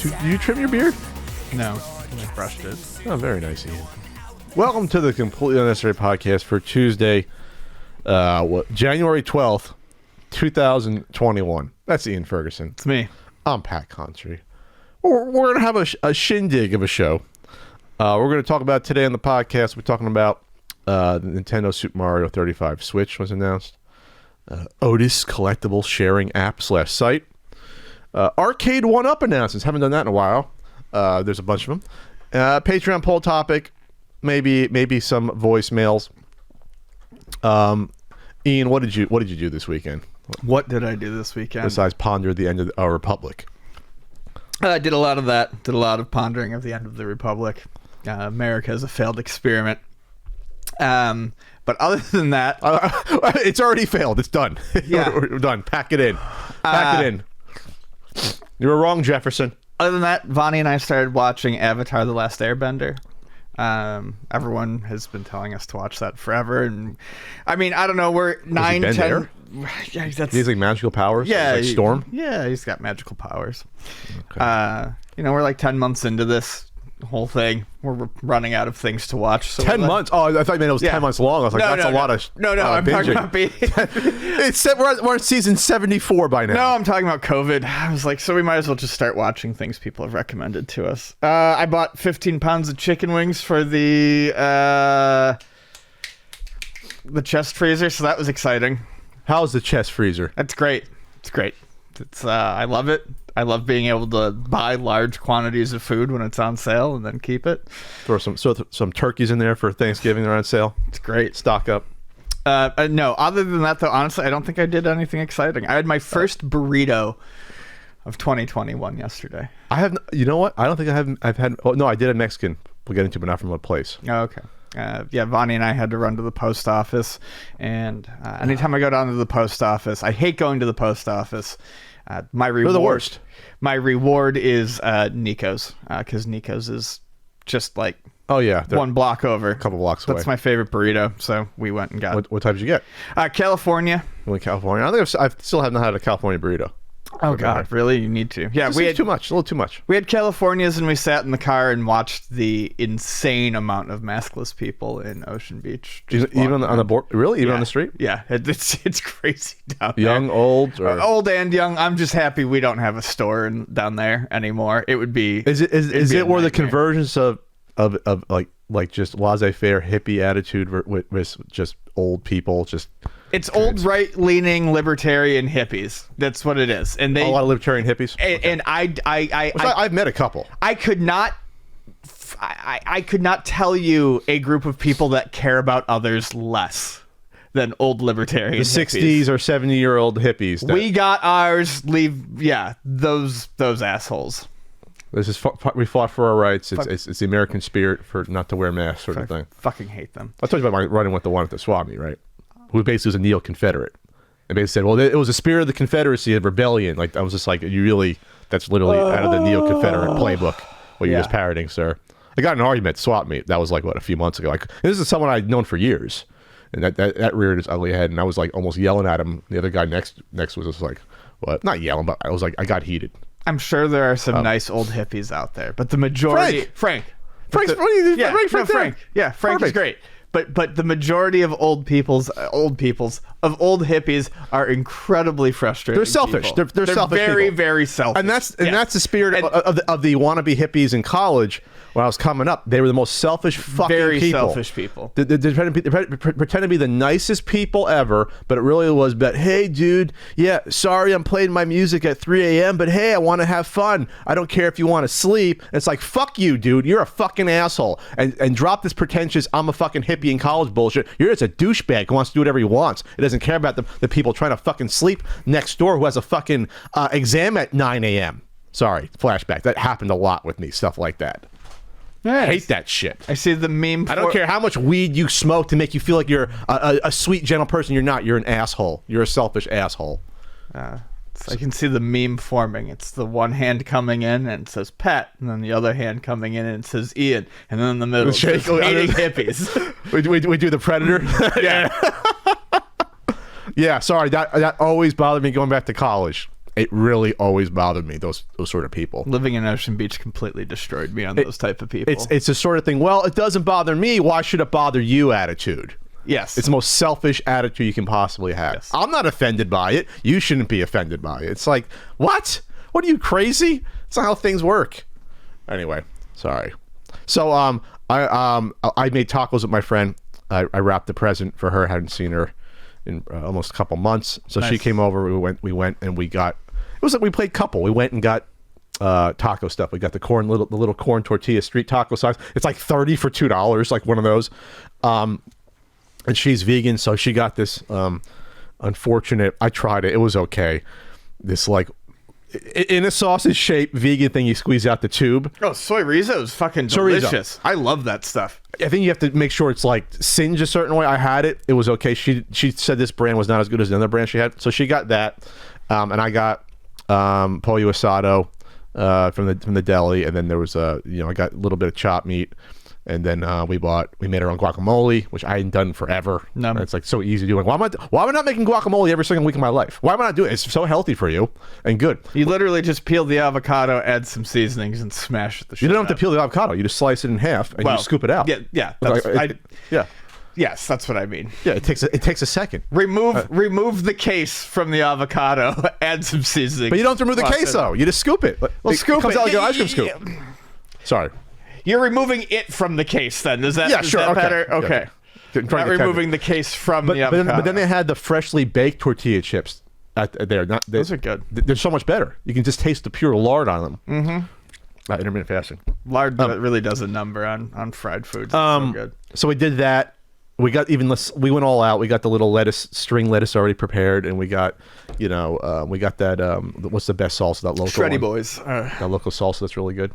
Do you trim your beard? No, I brushed it. Oh, very nice, Ian. Welcome to the Completely Unnecessary Podcast for Tuesday, January 12th, 2021. That's Ian Ferguson. It's me. I'm Pat Country. We're going to have a shindig of a show. We're going to talk about today on the podcast. We're talking about the Nintendo Super Mario 35 Switch was announced. Otis collectible sharing app / site. Arcade 1-Up announcements. Haven't done that in a while. There's a bunch of them. Patreon poll topic. Maybe some voicemails. Ian, what did you do this weekend? What did I do this weekend? Besides ponder the end of our republic. I did a lot of that. Did a lot of pondering of the end of the republic. America is a failed experiment. But other than that, it's already failed. It's done. Yeah. We're done. Pack it in. Pack it in. You were wrong, Jefferson. Other than that, Vonnie and I started watching Avatar: The Last Airbender. Everyone has been telling us to watch that forever, and I mean, I don't know. We're 9, 10. There? Yeah, he's like magical powers. Yeah, like Storm. Yeah, he's got magical powers. Okay. We're like 10 months into this whole thing. We're running out of things to watch. So 10 months? Oh, I thought you meant it was 10 months long. I was like, that's a lot of. No, I'm talking about we're on season 74 by now. No, I'm talking about COVID. I was like, so we might as well just start watching things people have recommended to us. I bought 15 pounds of chicken wings for the chest freezer, so that was exciting. How's the chest freezer? That's great. It's great. It's I love it. I love being able to buy large quantities of food when it's on sale and then keep it. Throw some turkeys in there for Thanksgiving. They're on sale. It's great. Stock up. No, other than that, though, honestly, I don't think I did anything exciting. I had my first burrito of 2021 yesterday. I have. You know what? I don't think I haven't. I've had. Oh no, I did a Mexican. We'll get into, but not from what place. Oh, okay. Yeah, Vonnie and I had to run to the post office, and anytime I go down to the post office, I hate going to the post office. My reward. They're the worst. My reward is Nico's, because Nico's is just like one block over, a couple blocks away. That's my favorite burrito, so we went and got. What type did you get? California. You went California. I think I still have not had a California burrito. Oh God, really? You need to. Yeah, we had too much. A little too much. We had Californias, and we sat in the car and watched the insane amount of maskless people in Ocean Beach. Even on the board? Really? Even on the street? Yeah, it's crazy down there. Young, old, or old and young. I'm just happy we don't have a store down there anymore. It would be. Is it where the convergence of like just laissez-faire hippie attitude with just old people just. It's old right-leaning libertarian hippies. That's what it is, and a lot of libertarian hippies. And I've met a couple. I could not tell you a group of people that care about others less than old libertarian. The 60s or 70-year-old hippies. We got ours. Those assholes. This is we fought for our rights. It's the American spirit for not to wear masks, sort of thing. Fucking hate them. I told you about my running with the one at the swap meet, right? Who basically was a neo-Confederate. And basically said, well, it was a spirit of the Confederacy, of rebellion. Like, I was just like, that's literally out of the neo-Confederate playbook, what you're just parroting, sir. I got in an argument at swap meet. That was like, a few months ago. Like, this is someone I'd known for years. And that reared its ugly head. And I was like almost yelling at him. The other guy next was just like, what? Not yelling, but I was like, I got heated. I'm sure there are some nice old hippies out there, but the majority... Frank. Frank is great. But the majority of old hippies are incredibly frustrated. They're selfish. They're selfish. Very, people. very selfish. And that's the spirit of the wannabe hippies in college. When I was coming up, they were the most selfish fucking very people. Selfish people. They pretend to be the nicest people ever, but it really was. But hey, dude, sorry, I'm playing my music at 3 a.m. But hey, I want to have fun. I don't care if you want to sleep. And it's like, fuck you, dude. You're a fucking asshole. And drop this pretentious I'm a fucking hippie in college bullshit. You're just a douchebag who wants to do whatever he wants. It doesn't care about the people trying to fucking sleep next door who has a fucking exam at 9 a.m. Sorry, flashback. That happened a lot with me. Stuff like that. I hate that shit. I see the meme. I don't care how much weed you smoke to make you feel like you're a sweet, gentle person. You're not. You're an asshole. You're a selfish asshole. I can see the meme forming. It's the one hand coming in and it says Pat, and then the other hand coming in and it says Ian, and then in the middle it's hating hippies. we do the Predator. Yeah. Yeah. Sorry, that always bothered me going back to college. it really always bothered me, those sort of people. Living in Ocean Beach completely destroyed me on those type of people. It's the sort of thing, well, it doesn't bother me, why should it bother you attitude. Yes. It's the most selfish attitude you can possibly have. Yes. I'm not offended by it. You shouldn't be offended by it. It's like, what? What are you, crazy? That's not how things work. Anyway, sorry. So I made tacos with my friend. I wrapped the present for her. I hadn't seen her in almost a couple months. So nice. She came over. We went and we got, it was like we played couple. We went and got taco stuff. We got the little corn tortilla street taco size. It's like 30 for $2, like one of those. And she's vegan, so she got this unfortunate, I tried it, it was okay, this like in a sausage shape vegan thing you squeeze out the tube. Oh, soy rizo is fucking delicious. I love that stuff. I think you have to make sure it's like singed a certain way. I had it, it was okay. She said this brand was not as good as the other brand she had, so she got that. And I got pollo asado from the deli, and then there was I got a little bit of chopped meat. And then we made our own guacamole, which I hadn't done forever. No. It's like so easy doing. Why am I not making guacamole every single week of my life? Why am I not doing it? It's so healthy for you and good. You literally just peel the avocado, add some seasonings, and smash the shit. You don't have to peel the avocado. You just slice it in half and you scoop it out. Yeah. Yes, that's what I mean. Yeah, it takes a second. Remove the case from the avocado, add some seasoning. But you don't have to remove the case though. You just scoop it. Well, scoop it. Comes out like an ice cream scoop. Sorry. You're removing it from the case then. Is that okay. better? Okay. Yeah. Not removing the case from the avocado. But then they had the freshly baked tortilla chips there. Those are good. They're so much better. You can just taste the pure lard on them. Mm-hmm. Intermittent fasting. Lard really does a number on fried foods. So good. So we did that. We got we went all out. We got the little string lettuce already prepared, and we got, we got that. What's the best salsa? That local Shreddy one. Boys. That local salsa that's really good.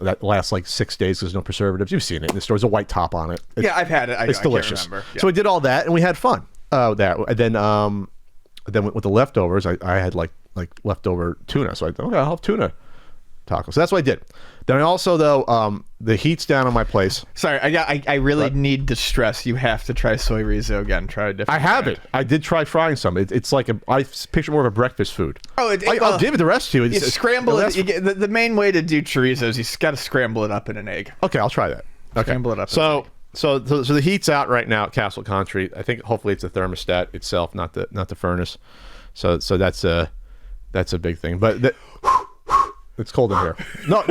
That lasts like 6 days. There's no preservatives. You've seen it in the store. There's a white top on it. Yeah, I've had it. It's delicious. I can't remember. Yeah. So we did all that and we had fun. And then with the leftovers, I had like leftover tuna. So I thought, okay, I'll have tuna tacos. So that's what I did. Then I also the heat's down on my place. Sorry, I really need to stress you have to try soy rizo again. Try a different. I have it. I did try frying some. It's like I picture more of a breakfast food. Oh, I'll give it the rest to you. You scramble it. The main way to do chorizo is you got to scramble it up in an egg. Okay, I'll try that. Okay. Scramble it up. So the heat's out right now at Castle Country. I think hopefully it's the thermostat itself, not the furnace. So that's a big thing. But it's cold in here. No,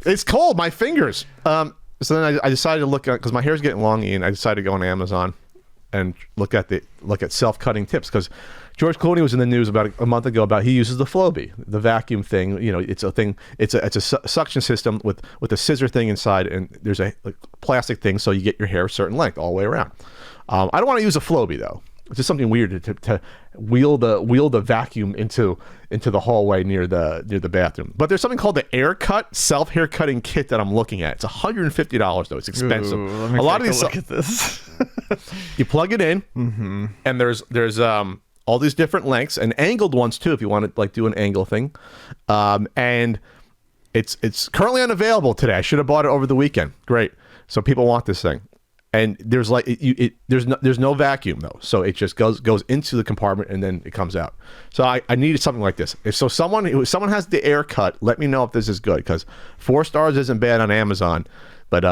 it's cold. My fingers. So then I decided to look at, because my hair's getting long, Ian. I decided to go on Amazon and look at self-cutting tips, because George Clooney was in the news about a month ago about he uses the Flowbee, the vacuum thing. It's a thing. It's a suction system with a scissor thing inside, and there's a plastic thing, so you get your hair a certain length all the way around. I don't want to use a Flowbee though. It's just something weird to wheel the vacuum into the hallway near the bathroom. But there's something called the AirCut self hair cutting kit that I'm looking at. It's $150 though. It's expensive. Ooh, let me take a look at this. You plug it in, and there's all these different lengths and angled ones too if you want to like do an angle thing. And it's currently unavailable today. I should have bought it over the weekend. Great. So people want this thing. And there's like there's no vacuum though, so it just goes into the compartment and then it comes out. So I needed something like this. If someone has the AirCut, let me know if this is good, because 4 stars isn't bad on Amazon, but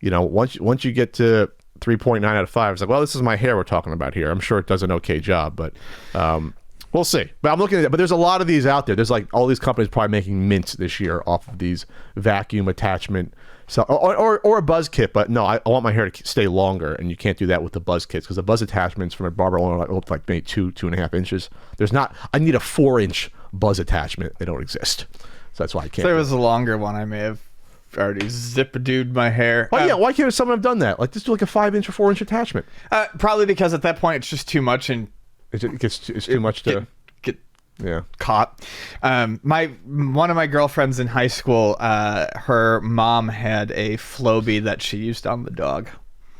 once you get to 3.9 out of 5, it's like, well, this is my hair we're talking about here. I'm sure it does an okay job, but we'll see. But I'm looking at it. But there's a lot of these out there. There's like all these companies probably making mint this year off of these vacuum attachment. So or a buzz kit, but no, I want my hair to stay longer, and you can't do that with the buzz kits, because the buzz attachments from a barber are like maybe 2.5 inches. I need a 4-inch buzz attachment. They don't exist, so that's why I can't. There was a longer one. I may have already zip-a-dooed my hair. Oh yeah, why can't someone have done that? Like just do like a 5-inch or 4-inch attachment. Probably because at that point it's just too much, and it's too much to get yeah caught. One of my girlfriends in high school, her mom had a Flowbee that she used on the dog.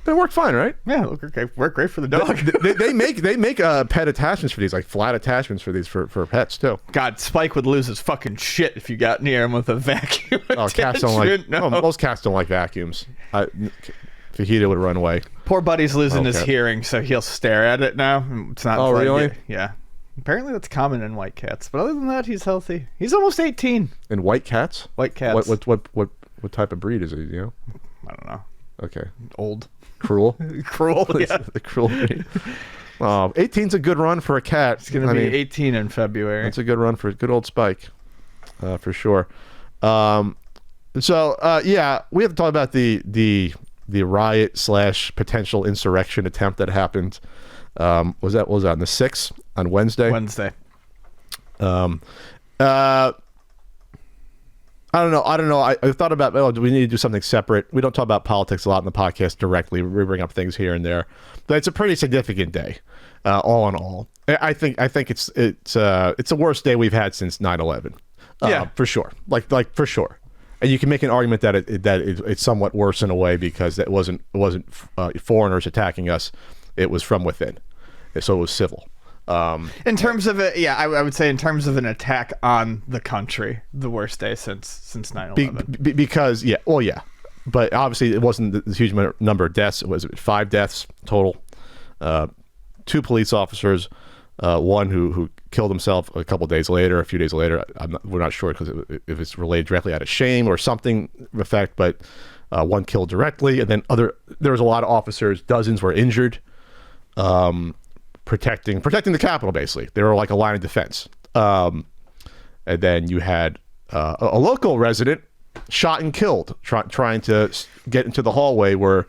It worked fine, right? Yeah, worked great for the dog. They make pet attachments for these, like flat attachments for these for pets too. God, Spike would lose his fucking shit if you got near him with a vacuum. Oh, cats don't like. No. Most cats don't like vacuums. Fajita would run away. Poor buddy's losing his hearing, so he'll stare at it now. It's not. Oh, really? Yeah. Apparently that's common in white cats, but other than that, he's healthy. He's almost 18. And white cats? White cats. What type of breed is he? You know? I don't know. Okay. Old. Cruel. Cruel. Yeah. The cruel breed. 18's a good run for a cat. It's gonna be 18 in February. That's a good run for good old Spike, for sure. Yeah, we have to talk about the riot / potential insurrection attempt that happened. Was that on the 6th on Wednesday? I don't know. I thought about, do we need to do something separate? We don't talk about politics a lot in the podcast directly. We bring up things here and there, but it's a pretty significant day, all in all. I think it's the worst day we've had since 9/11. Yeah, for sure. Like for sure. And you can make an argument that it's somewhat worse in a way because it wasn't foreigners attacking us. It was from within, so it was civil. In terms of it, yeah, I would say in terms of an attack on the country, the worst day since 9/11. Because but obviously it wasn't the huge number of deaths. It was 5 deaths total. 2 police officers, one who killed himself a few days later. We're not sure because if it's related directly out of shame or something effect, but one killed directly, and then there was a lot of officers. Dozens were injured. Protecting the Capitol, basically. They were like a line of defense. And then you had a local resident shot and killed trying to get into the hallway where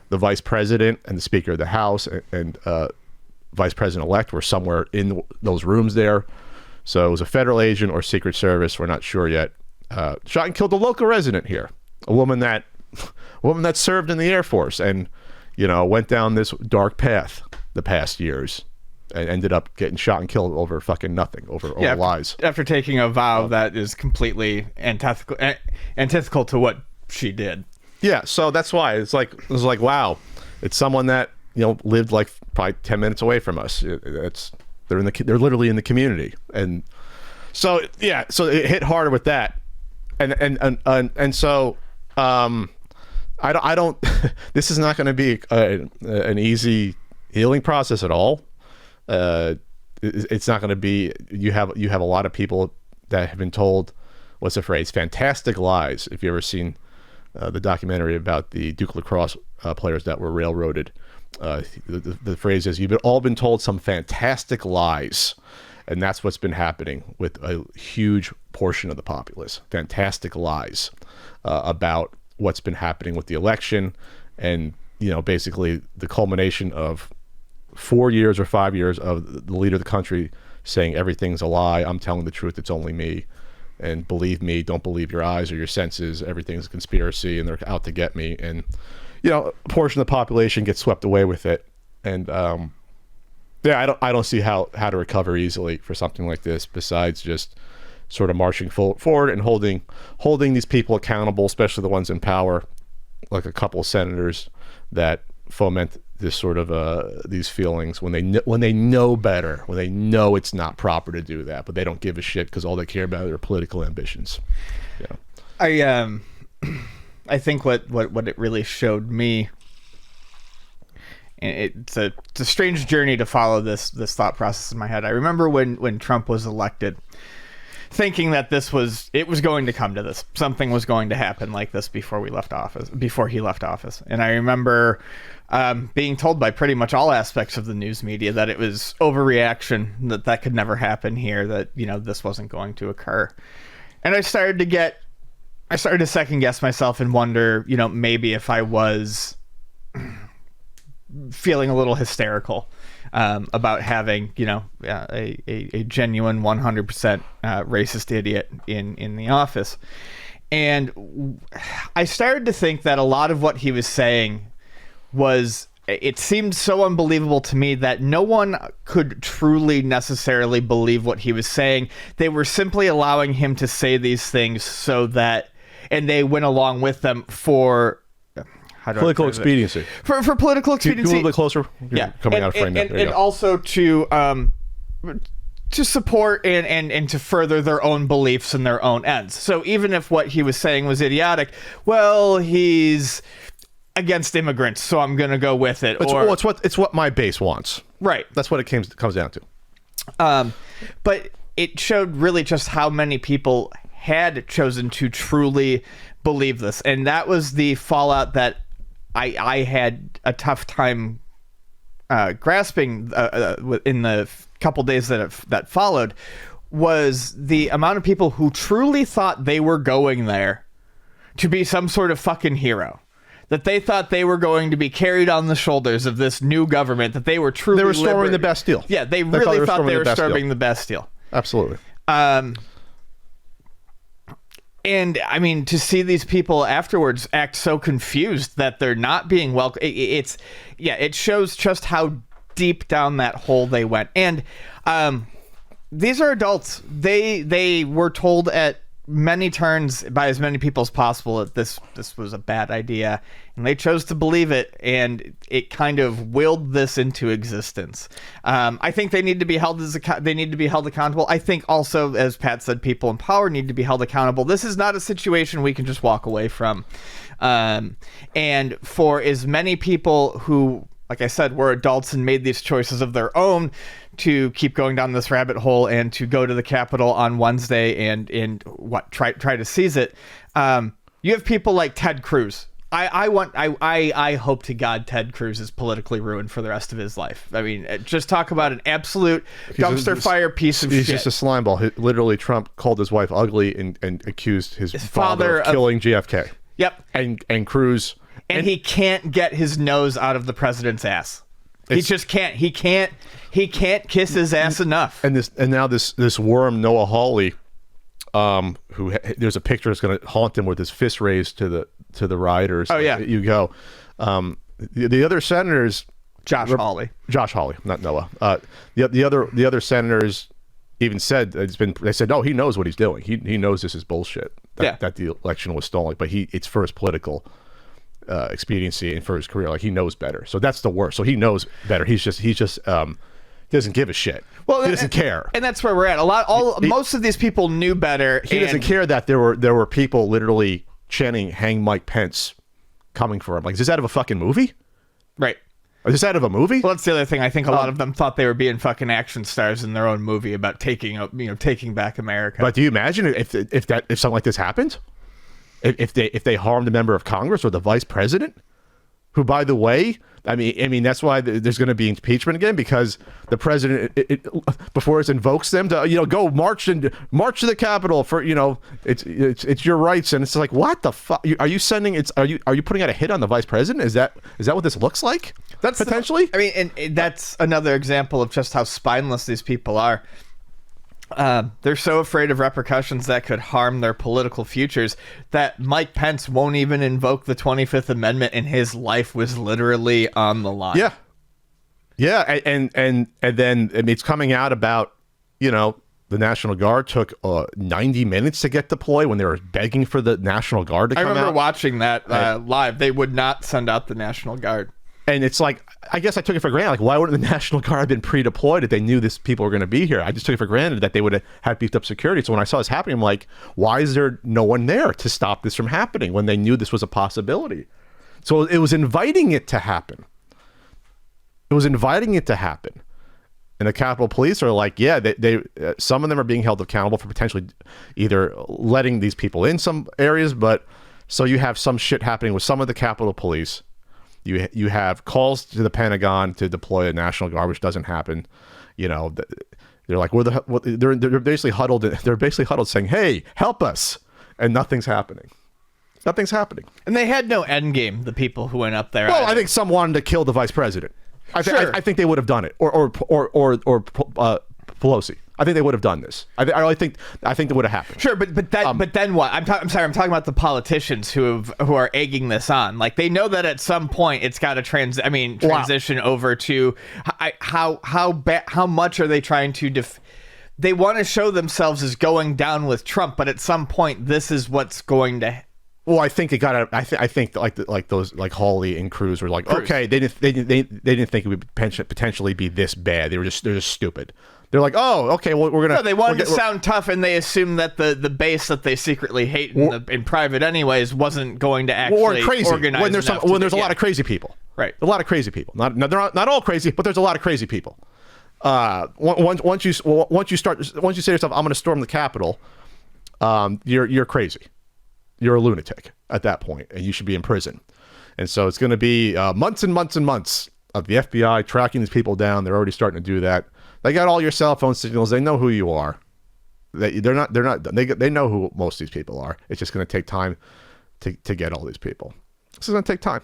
the vice president and the Speaker of the House and Vice President-elect were somewhere in those rooms there. So it was a federal agent or Secret Service, we're not sure yet. Shot and killed a local resident here, a woman that served in the Air Force and went down this dark path the past years and ended up getting shot and killed over fucking nothing, over lies. After taking a vow that is completely antithetical to what she did. Yeah, so that's why it was like wow, it's someone that lived like probably 10 minutes away from us. They're literally in the community, and so so it hit harder with that, and so I don't. This is not going to be an easy healing process at all. It's not going to be. You have a lot of people that have been told, what's the phrase? Fantastic lies. If you ever seen the documentary about the Duke lacrosse players that were railroaded, the phrase is, you've all been told some fantastic lies, and that's what's been happening with a huge portion of the populace. Fantastic lies about what's been happening with the election, and basically the culmination of 4 years or 5 years of the leader of the country saying everything's a lie, I'm telling the truth, it's only me, and believe me, don't believe your eyes or your senses, everything's a conspiracy and they're out to get me. And a portion of the population gets swept away with it, and I don't see how to recover easily for something like this besides just sort of marching forward and holding these people accountable, especially the ones in power, like a couple of senators that foment this sort of these feelings when they know better, when they know it's not proper to do that, but they don't give a shit because all they care about are their political ambitions. I think what it really showed me, and it's a strange journey to follow this thought process in my head. I remember when Trump was elected, thinking that it was going to come to this. Something was going to happen like this before he left office. And I remember being told by pretty much all aspects of the news media that it was overreaction, that could never happen here, that this wasn't going to occur. And I started to second guess myself and wonder, maybe if I was feeling a little hysterical about having, a genuine 100% racist idiot in the office. And I started to think that a lot of what he was saying it seemed so unbelievable to me that no one could truly necessarily believe what he was saying. They were simply allowing him to say these things and they went along with them for political expediency. For political expediency. A little bit closer. Yeah. Coming out of frame now. And also to support and to further their own beliefs and their own ends. So even if what he was saying was idiotic, well, he's against immigrants, so I'm going to go with it. It's what my base wants. Right. That's what it comes down to. But it showed really just how many people had chosen to truly believe this, and that was the fallout that I had a tough time grasping in the couple days that followed, was the amount of people who truly thought they were going there to be some sort of fucking hero. That they thought they were going to be carried on the shoulders of this new government, that they were truly... They were storming the Bastille. Yeah, they really thought they were storming the Bastille. Absolutely. And I mean, to see these people afterwards act so confused that they're not being welcome, it shows just how deep down that hole they went. And these are adults. They were told at many turns by as many people as possible that this was a bad idea, and they chose to believe it, and it kind of willed this into existence. I think they need to be held accountable. I think also, as Pat said, people in power need to be held accountable. This is not a situation we can just walk away from. And for as many people who, like I said, were adults and made these choices of their own to keep going down this rabbit hole and to go to the Capitol on Wednesday and try to seize it. You have people like Ted Cruz. I hope to God Ted Cruz is politically ruined for the rest of his life. I mean, just talk about an absolute dumpster fire piece of shit. He's just a slime ball. Literally, Trump called his wife ugly and accused his father of killing JFK. Yep. And Cruz. And he can't get his nose out of the president's ass. He just can't. He can't kiss his ass enough. And now this worm Noah Hawley, who there's a picture that's going to haunt him with his fist raised to the rioters. Oh yeah, you go. The other senators, Josh Hawley, not Noah. The other senators even said they said, no, he knows what he's doing. He knows this is bullshit. That the election was stolen, but it's for his political expediency and for his career. Like, he knows better. So that's the worst. So he knows better. He just doesn't give a shit. Well, he doesn't care. And that's where we're at. Most of these people knew better. He doesn't care that there were people literally chanting "Hang Mike Pence" coming for him. Like, is this out of a fucking movie? Right. Is this out of a movie? Well, that's the other thing. I think a lot of them thought they were being fucking action stars in their own movie about taking back America. But do you imagine if something like this happened? If they harmed a member of Congress or the vice president, who, by the way, I mean that's why there's going to be impeachment again, because the president before it invokes them to go march to the Capitol for it's your rights, and it's like, what the fuck are you sending? Are you putting out a hit on the vice president? Is that what this looks like? That's potentially. And that's another example of just how spineless these people are. They're so afraid of repercussions that could harm their political futures that Mike Pence won't even invoke the 25th Amendment, and his life was literally on the line. Yeah, and then it's coming out about the National Guard took 90 minutes to get deployed when they were begging for the National Guard to come out. I remember watching that live. They would not send out the National Guard. And it's like, I guess I took it for granted. Like, why wouldn't the National Guard have been pre-deployed if they knew these people were going to be here? I just took it for granted that they would have had beefed up security. So when I saw this happening, I'm like, why is there no one there to stop this from happening when they knew this was a possibility? So it was inviting it to happen. And the Capitol Police are like, yeah, they some of them are being held accountable for potentially either letting these people in some areas, but so you have some shit happening with some of the Capitol Police. You have calls to the Pentagon to deploy a National Guard, which doesn't happen. They're like, they're basically huddled. They're basically huddled, saying, "Hey, help us," and nothing's happening. And they had no end game. The people who went up there. Well, I think some wanted to kill the vice president. I think they would have done it, or Pelosi. I think they would have done this. I think it would have happened. Sure, but then what? I'm sorry. I'm talking about the politicians who are egging this on. Like, they know that at some point it's got to transition over to how much are they trying to they want to show themselves as going down with Trump, but at some point this is what's going to. Well, I think it got. I think like those like Hawley and Cruz were like, okay, they didn't think it would potentially be this bad. They're just stupid. They're like, oh, okay, well, we're gonna. No, they wanted to sound tough, and they assumed that the base that they secretly hate in private anyways wasn't going to actually organize. When there's a lot of crazy people, right? A lot of crazy people. They're not all crazy, but there's a lot of crazy people. Once you say to yourself, I'm going to storm the Capitol, you're crazy. You're a lunatic at that point, and you should be in prison. And so it's going to be months and months and months of the FBI tracking these people down. They're already starting to do that. They got all your cell phone signals. They know who you are. They know who most of these people are. It's just going to take time to get all these people. This is going to take time.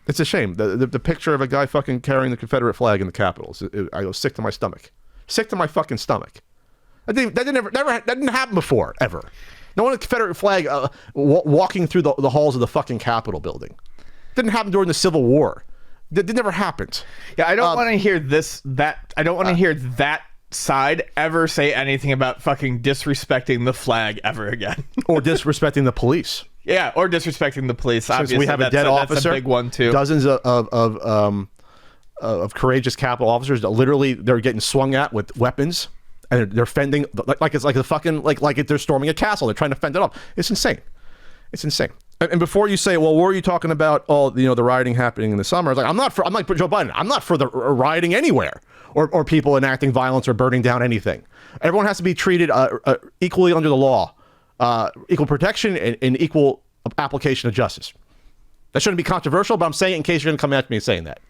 It's a shame. The picture of a guy fucking carrying the Confederate flag in the Capitol. I go sick to my stomach. Sick to my fucking stomach. That didn't happen before, ever. No one with a Confederate flag walking through the halls of the fucking Capitol building. Didn't happen during the Civil War. That never happened. Yeah, I don't want to hear I don't want to hear that side ever say anything about fucking disrespecting the flag ever again. Or disrespecting the police. Yeah, or disrespecting the police. Obviously, we have a dead officer. That's a big one too. Dozens of courageous Capitol officers that literally they're getting swung at with weapons, and they're fending like it's like a fucking like they're storming a castle. They're trying to fend it off. It's insane. It's insane. And before you say, well, were you talking about all the rioting happening in the summer? I'm like Joe Biden. I'm not for the rioting anywhere or people enacting violence or burning down anything. Everyone has to be treated equally under the law. Equal protection and equal application of justice. That shouldn't be controversial, but I'm saying it in case you're going to come at me saying that.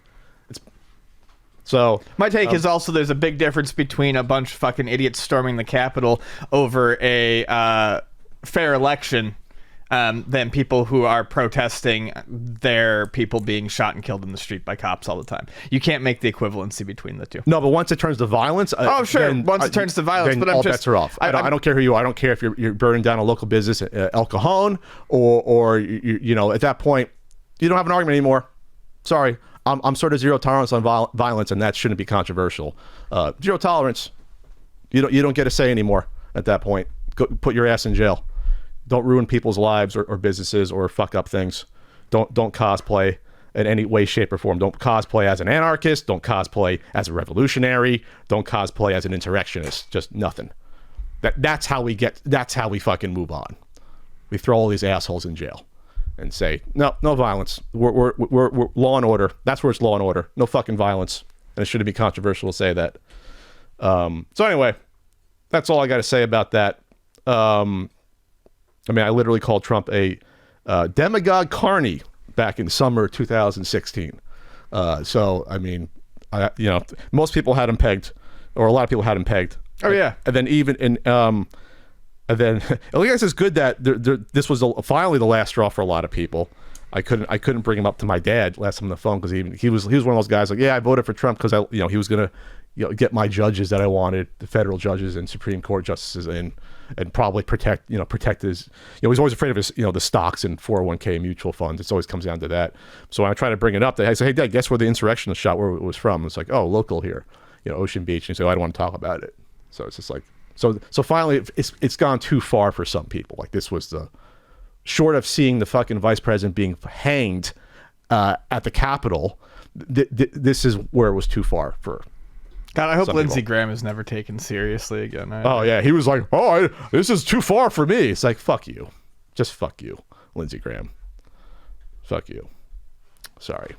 So my take is also there's a big difference between a bunch of fucking idiots storming the Capitol over a fair election than people who are protesting their people being shot and killed in the street by cops all the time. You can't make the equivalency between the two. No, but once it turns to violence, once it turns to violence, then but all bets are off. I don't care who you are. I don't care if you're burning down a local business, El Cajon, or at that point, you don't have an argument anymore. Sorry, I'm sort of zero tolerance on violence, and that shouldn't be controversial. Zero tolerance. You don't get a say anymore at that point. Go put your ass in jail. Don't ruin people's lives or businesses or fuck up things. Don't cosplay in any way, shape, or form. Don't cosplay as an anarchist. Don't cosplay as a revolutionary. Don't cosplay as an insurrectionist. Just nothing. That's how we fucking move on. We throw all these assholes in jail and say, no violence. We're law and order. That's where it's law and order. No fucking violence. And it shouldn't be controversial to say that. So anyway, that's all I got to say about that. I literally called Trump a demagogue carny back in summer 2016. Most people had him pegged, or a lot of people had him pegged. Oh yeah. And then I guess it's good that this was finally the last straw for a lot of people. I couldn't bring him up to my dad last time on the phone because he was one of those guys like, yeah, I voted for Trump because he was gonna get my judges that I wanted, the federal judges and Supreme Court justices in. And probably protect his, he's always afraid of his, the stocks and 401k mutual funds. It always comes down to that. So when I try to bring it up, I say, hey, Dad, guess where the insurrectionist shot where it was from? It's like, oh, local here, Ocean Beach. And he said, I don't want to talk about it. So it's just like, so finally it's gone too far for some people. Like this was short of seeing the fucking vice president being hanged at the Capitol. This is where it was too far for. God, I hope Lindsey Graham is never taken seriously again. Yeah, he was like, this is too far for me. It's like, fuck you. Just fuck you, Lindsey Graham. Fuck you. Sorry.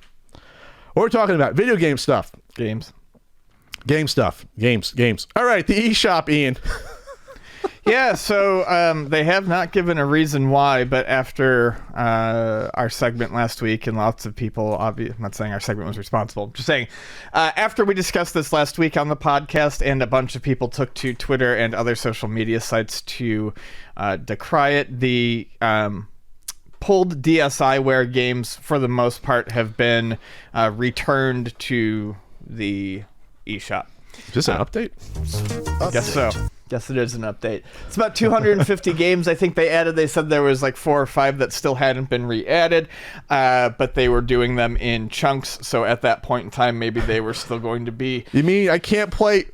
We're talking about video game stuff. Game stuff. Games. All right, the eShop, Ian. Yeah, so they have not given a reason why, but after our segment last week, and lots of people, I'm not saying our segment was responsible, I'm just saying, after we discussed this last week on the podcast, and a bunch of people took to Twitter and other social media sites to decry it, the pulled DSiWare games, for the most part, have been returned to the eShop. Is this an update? Guess so. Yes, it is an update. It's about 250 games. I think they said there was like 4 or 5 that still hadn't been re-added, but they were doing them in chunks. So at that point in time, maybe they were still going to be. You mean I can't play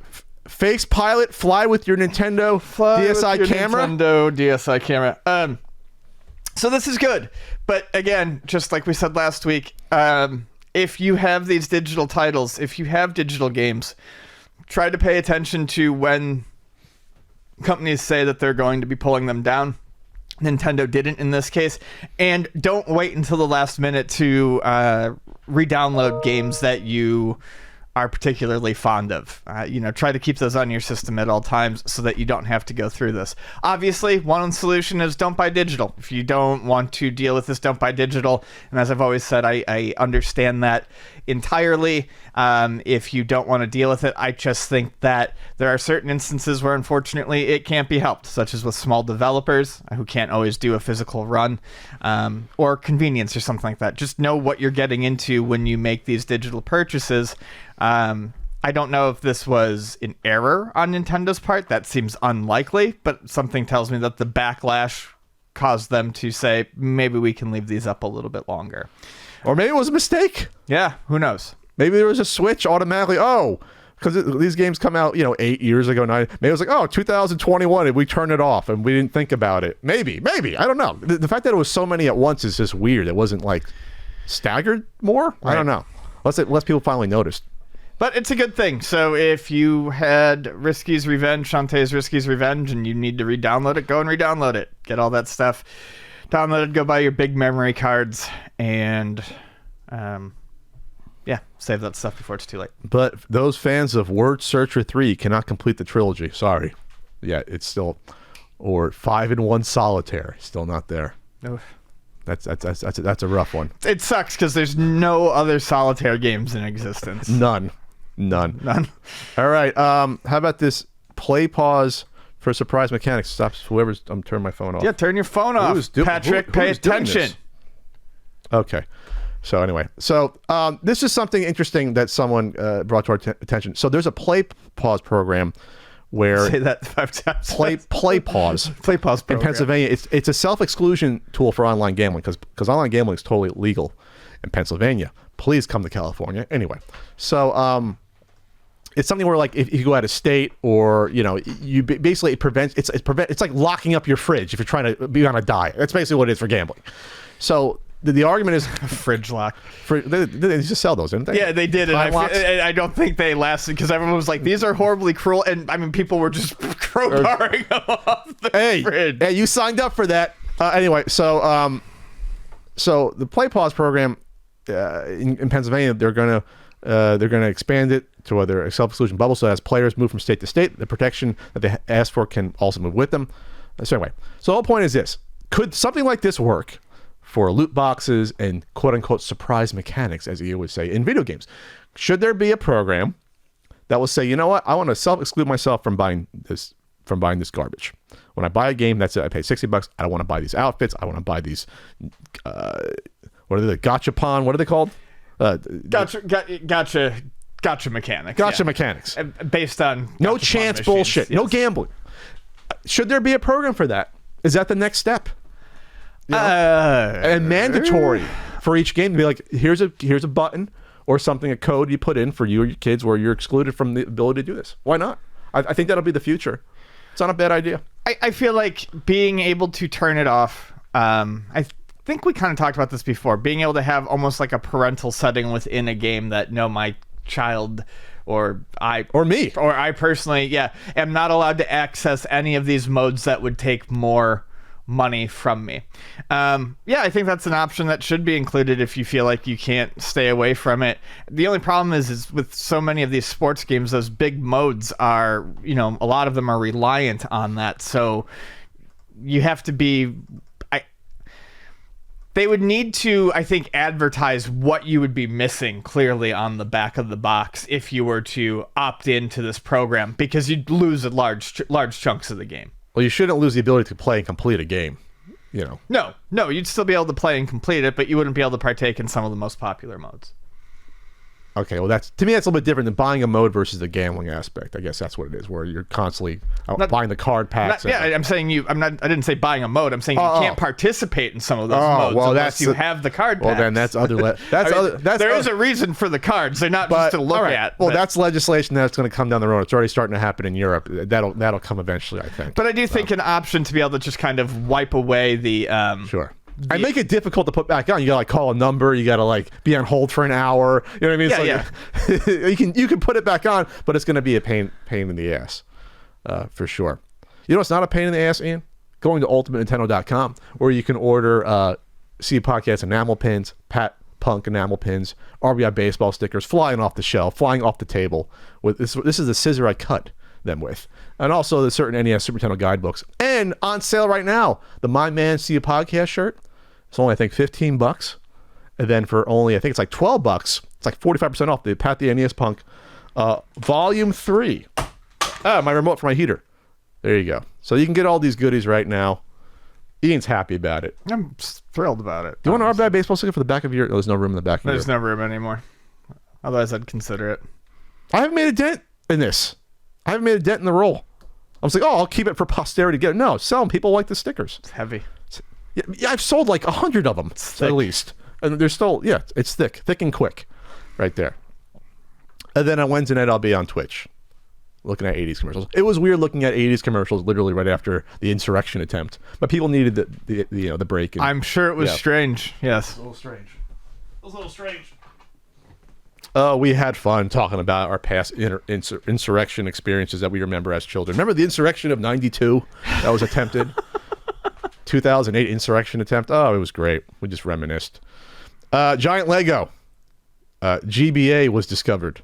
Face Pilot, fly with your Nintendo DSi camera? Nintendo DSi camera. So this is good. But again, just like we said last week, if you have these digital titles, if you have digital games, try to pay attention to when companies say that they're going to be pulling them down. Nintendo didn't in this case. And don't wait until the last minute to re-download games that you are particularly fond of. Try to keep those on your system at all times so that you don't have to go through this. Obviously, one solution is don't buy digital. If you don't want to deal with this, don't buy digital. And as I've always said, I understand that entirely. If you don't want to deal with it, I just think that there are certain instances where, unfortunately, it can't be helped, such as with small developers who can't always do a physical run, or convenience or something like that. Just know what you're getting into when you make these digital purchases. I don't know if this was an error on Nintendo's part. That seems unlikely, but something tells me that the backlash caused them to say, maybe we can leave these up a little bit longer. Or maybe it was a mistake. Yeah, who knows? Maybe there was a switch automatically. Because these games come out, 8 years ago. Maybe it was like, 2021, and we turned it off, and we didn't think about it. Maybe. I don't know. The fact that it was so many at once is just weird. It wasn't, staggered more? Right. I don't know. Unless people finally noticed. But it's a good thing. So if you had Risky's Revenge, Shantae's Risky's Revenge, and you need to re-download it, go and re-download it. Get all that stuff downloaded. Go buy your big memory cards, and save that stuff before it's too late. But those fans of Word Searcher 3 cannot complete the trilogy. Sorry. Yeah, it's still... Or 5-in-1 Solitaire. Still not there. Oof. That's a rough one. It sucks because there's no other Solitaire games in existence. None. All right. How about this play pause for surprise mechanics? Stops whoever's. I'm turning my phone off. Yeah, turn your phone off, Patrick. Pay attention. Okay. So anyway, this is something interesting that someone brought to our attention. So there's a play pause program where say that 5 times. Play pause program. In Pennsylvania. It's a self-exclusion tool for online gambling because online gambling is totally legal in Pennsylvania. Please come to California. Anyway, so it's something where if you go out of state or you basically it prevents it's like locking up your fridge if you're trying to be on a diet. That's basically what it is for gambling. So the argument is fridge lock. They used to sell those, didn't they? Yeah, they did. And I don't think they lasted because everyone was like, these are horribly cruel. And I mean, people were just crowbarring them off the fridge. Hey, you signed up for that. Anyway, so the Play Pause program in Pennsylvania, they're gonna expand it to a self-exclusion bubble. So as players move from state to state, the protection that they ask for can also move with them. So anyway, the whole point is this: could something like this work for loot boxes and quote-unquote surprise mechanics, as you would say, in video games? Should there be a program that will say, you know what, I want to self-exclude myself from buying this garbage. When I buy a game, that's it. I pay $60. I don't want to buy these outfits. I want to buy these, what are they, gachapon? What are they called? Gotcha mechanics. Gotcha mechanics. Based on no chance machines. Bullshit. Yes. No gambling. Should there be a program for that? Is that the next step? And mandatory for each game to be like, here's a button or something, a code you put in for you or your kids where you're excluded from the ability to do this. Why not? I think that'll be the future. It's not a bad idea. I feel like being able to turn it off, I think we kind of talked about this before, being able to have almost like a parental setting within a game that my child or I personally, am not allowed to access any of these modes that would take more money from me. I think that's an option that should be included if you feel like you can't stay away from it. The only problem is with so many of these sports games, those big modes are, a lot of them are reliant on that. So you have to be... They would need to, I think, advertise what you would be missing clearly on the back of the box if you were to opt into this program, because you'd lose large chunks of the game. Well, you shouldn't lose the ability to play and complete a game, No, you'd still be able to play and complete it, but you wouldn't be able to partake in some of the most popular modes. Okay, well, to me, that's a little bit different than buying a mode versus the gambling aspect. I guess that's what it is, where you're constantly buying the card packs. I'm saying I didn't say buying a mode. I'm saying you can't participate in some of those modes unless you have the card packs. Well, then that's other. There is a reason for the cards. They're not just to look at. Well, that's legislation that's going to come down the road. It's already starting to happen in Europe. That'll come eventually, I think. But I do think an option to be able to just kind of wipe away the sure. I make it difficult to put back on. You gotta call a number. You gotta be on hold for an hour. You know what I mean? You can put it back on, but it's gonna be a pain in the ass, for sure. It's not a pain in the ass, Ian. Going to ultimatenintendo.com, where you can order CD Podcast enamel pins, Punk enamel pins, RBI baseball stickers flying off the shelf, flying off the table. With this is the scissor I cut them with. And also the certain NES Super Nintendo guidebooks. And on sale right now, the My Man See a Podcast shirt. It's only, I think, $15. And then for only, I think it's like $12, it's like 45% off the Pat the NES Punk Volume 3. Ah, my remote for my heater. There you go. So you can get all these goodies right now. Ian's happy about it. I'm thrilled about it. Do you want an RBI baseball sticker for the back of your... Oh, there's no room in the back of your... There's no room anymore. Otherwise, I'd consider it. I haven't made a dent in this. I haven't made a dent in the roll. I was like, oh, I'll keep it for posterity. Get it. No, sell them. People like the stickers. It's heavy. Yeah, I've sold like 100 of them at least. And they're still... Yeah, it's thick. Thick and quick. Right there. And then on Wednesday night, I'll be on Twitch looking at 80s commercials. It was weird looking at 80s commercials literally right after the insurrection attempt. But people needed the break. And, I'm sure it was strange. Yes. It was a little strange. It was a little strange. We had fun talking about our past insurrection experiences that we remember as children. Remember the insurrection of 92 that was attempted? 2008 insurrection attempt. Oh, it was great. We just reminisced. Giant Lego. GBA was discovered.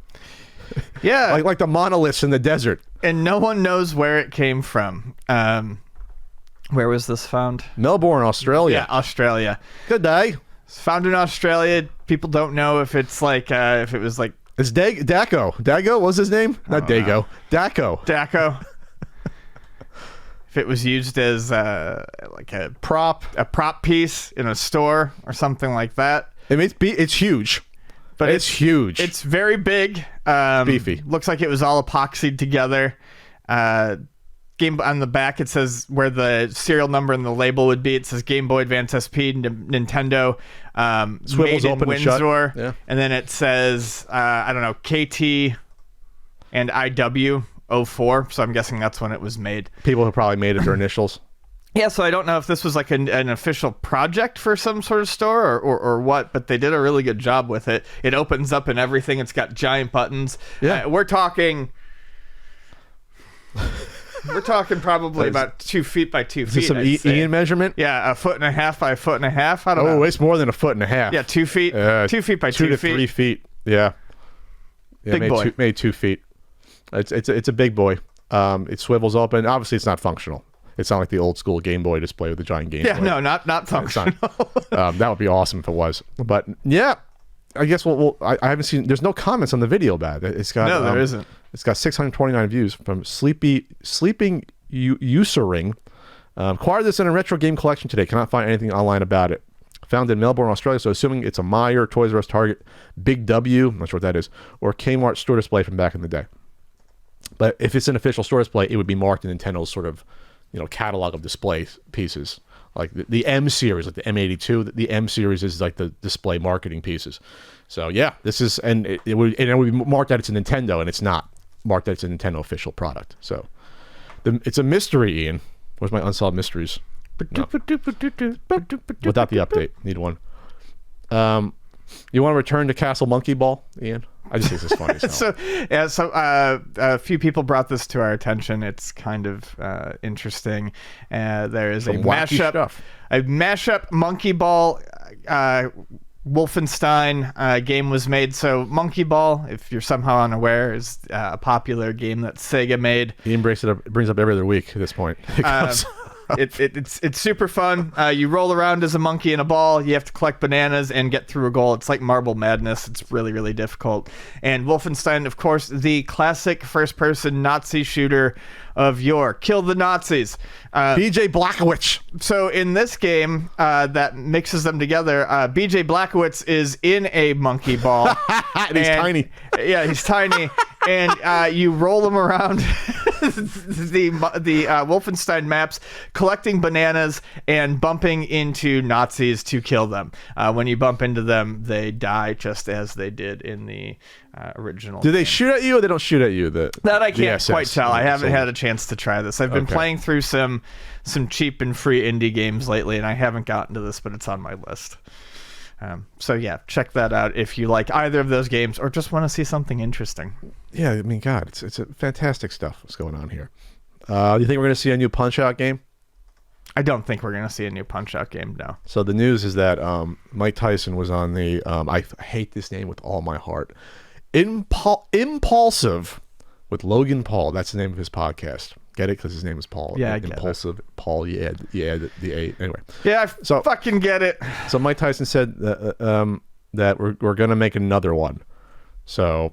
Yeah. like the monoliths in the desert. And no one knows where it came from. Where was this found? Melbourne, Australia. Yeah, Australia. Good day. It's found in Australia. People don't know if it's like, if it was like... It's Daco. Dago, what was his name? Not Dago. Daco. Daco. If it was used as like a prop piece in a store or something like that. It's huge. But it's huge. It's very big. Beefy. Looks like it was all epoxied together. Game on the back, it says where the serial number and the label would be. It says Game Boy Advance SP, Nintendo. Swivels open and shut. Yeah. And then it says, I don't know, KT and IW 04. So I'm guessing that's when it was made. People who probably made it their initials. Yeah, so I don't know if this was like an official project for some sort of store or what, but they did a really good job with it. It opens up and everything. It's got giant buttons. Yeah. We're talking probably about 2 feet by 2 feet. Is this some Ian measurement? Yeah, 1.5 by 1.5. I don't know. Oh, it's more than 1.5 feet. Yeah, 2 feet. 2 feet by 2 feet. 2 to 3 feet. Yeah. Big boy. Made 2 feet. It's a big boy. It swivels open. Obviously, it's not functional. It's not like the old school Game Boy display with the giant Game Boy. Yeah, no, not functional. That would be awesome if it was. But yeah, I guess I haven't seen. There's no comments on the video about it. It's got there isn't. It's got 629 views from Sleeping Usering. Acquired this in a retro game collection today. Cannot find anything online about it. Found in Melbourne, Australia. So assuming it's a Meijer, Toys R Us, Target, Big W. I'm not sure what that is, or Kmart store display from back in the day. But if it's an official store display, it would be marked in Nintendo's sort of catalog of display pieces, like the M series, like the M82. The M series is like the display marketing pieces. So yeah, this is, and it would be marked that it's a Nintendo, and it's not marked that it's a Nintendo official product. So it's a mystery, Ian. Where's my unsolved mysteries? No. Without the update, need one. You want to return to Castle Monkey Ball, Ian? I just think this is funny as hell. So a few people brought this to our attention. It's kind of interesting. There is a mashup Monkey Ball Wolfenstein game was made. So Monkey Ball, if you're somehow unaware, is a popular game that Sega made. Ian brings up every other week at this point. It's super fun. You roll around as a monkey in a ball. You have to collect bananas and get through a goal. It's like Marble Madness. It's really, really difficult. And Wolfenstein, of course, the classic first-person Nazi shooter of yore. Kill the Nazis. BJ Blazkowicz. So in this game that mixes them together, BJ Blazkowicz is in a monkey ball. and he's tiny. Yeah, he's tiny. And you roll him around the Wolfenstein maps, collecting bananas and bumping into Nazis to kill them. When you bump into them, they die just as they did in the original. Do they shoot at you or they don't shoot at you? That I can't quite tell. I haven't had a chance to try this. I've been playing through some cheap and free indie games lately, and I haven't gotten to this, but it's on my list. So yeah, check that out if you like either of those games or just want to see something interesting. Yeah, I mean, God, it's a fantastic stuff what's going on here. Do you think we're going to see a new Punch-Out game? I don't think we're gonna see a new Punch-Out game now. So the news is that Mike Tyson was on the I hate this name with all my heart, Impulsive with Logan Paul. That's the name of his podcast. Get it? Because his name is Paul. Yeah, I get Impulsive it. Paul. Yeah. The A. Anyway. Yeah, fucking get it. So Mike Tyson said that we're gonna make another one. So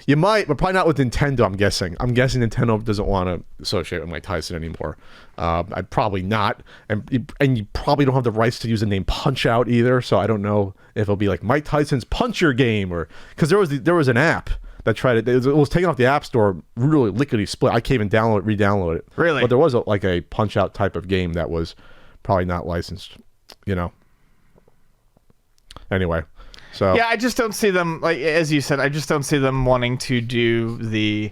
you might, but probably not with Nintendo. I'm guessing Nintendo doesn't want to associate with Mike Tyson anymore. I'd probably not, and you probably don't have the rights to use the name Punch Out either. So I don't know if it'll be like Mike Tyson's Puncher Game, or because there was an app that tried it. It was taken off the App Store, really lickety split. I can't even re-download it. Really? But there was a Punch Out type of game that was probably not licensed. Anyway. So yeah, I just don't see them, like as you said, I just don't see them wanting to do the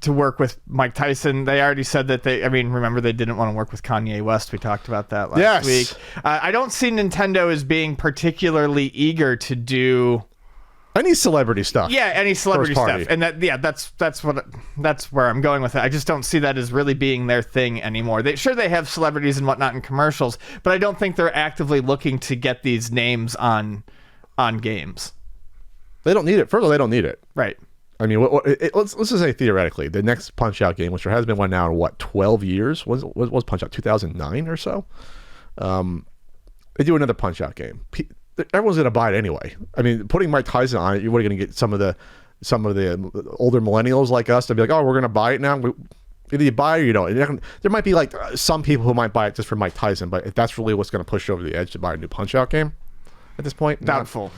to work with Mike Tyson. They already said that remember they didn't want to work with Kanye West. We talked about that last week. I don't see Nintendo as being particularly eager to do any celebrity stuff. Yeah, any celebrity stuff. And that's where I'm going with it. I just don't see that as really being their thing anymore. They have celebrities and whatnot in commercials, but I don't think they're actively looking to get these names on games. They don't need it. Further, they don't need it. Right. I mean, let's just say theoretically, the next Punch-Out game, which there has been one now in 12 years? Was Punch-Out 2009 or so? They do another Punch-Out game. Everyone's going to buy it anyway. I mean, putting Mike Tyson on it, you're going to get some of the older millennials like us to be like, oh, we're going to buy it now. Either you buy it or you don't. There might be like some people who might buy it just for Mike Tyson, but if that's really what's going to push you over the edge to buy a new Punch-Out game at this point, doubtful.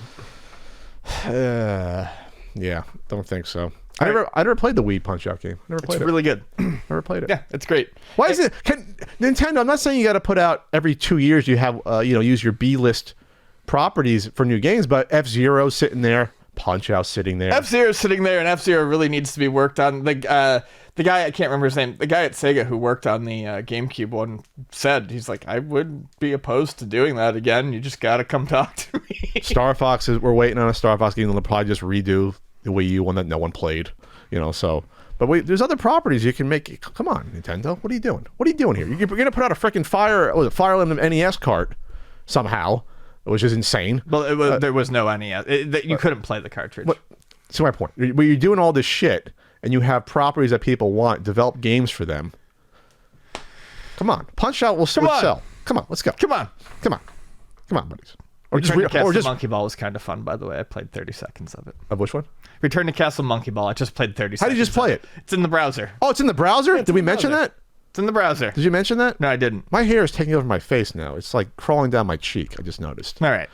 Yeah, don't think so. I never played the Wii Punch-Out game. It's really good. Never played it. Yeah, it's great. Why is it? Nintendo? I'm not saying you got to put out every 2 years. You have use your B-list properties for new games, but F-Zero sitting there, Punch-Out sitting there. F-Zero's sitting there, and F-Zero really needs to be worked on. The guy, I can't remember his name, the guy at Sega who worked on the GameCube one said, he's like, I would be opposed to doing that again. You just got to come talk to me. Star Fox, we're waiting on a Star Fox game. They'll probably just redo the Wii U one that no one played, so. But wait, there's other properties you can make. Come on, Nintendo. What are you doing? What are you doing here? You're going to put out a freaking Fire Emblem NES cart somehow, which is insane. Well, there was no NES. You couldn't play the cartridge. So my point. But you're doing all this shit, and you have properties that people want, develop games for them. Come on. Punch-Out will sell. Come on, let's go. Come on, buddies. Return to Castle Monkey Ball was kind of fun, by the way. I played 30 seconds of it. Of which one? Return to Castle Monkey Ball. I just played 30 seconds. How did you just play it? It's in the browser. Oh, it's in the browser? Did we mention that? It's in the browser. Did you mention that? No, I didn't. My hair is taking over my face now. It's like crawling down my cheek. I just noticed. All right.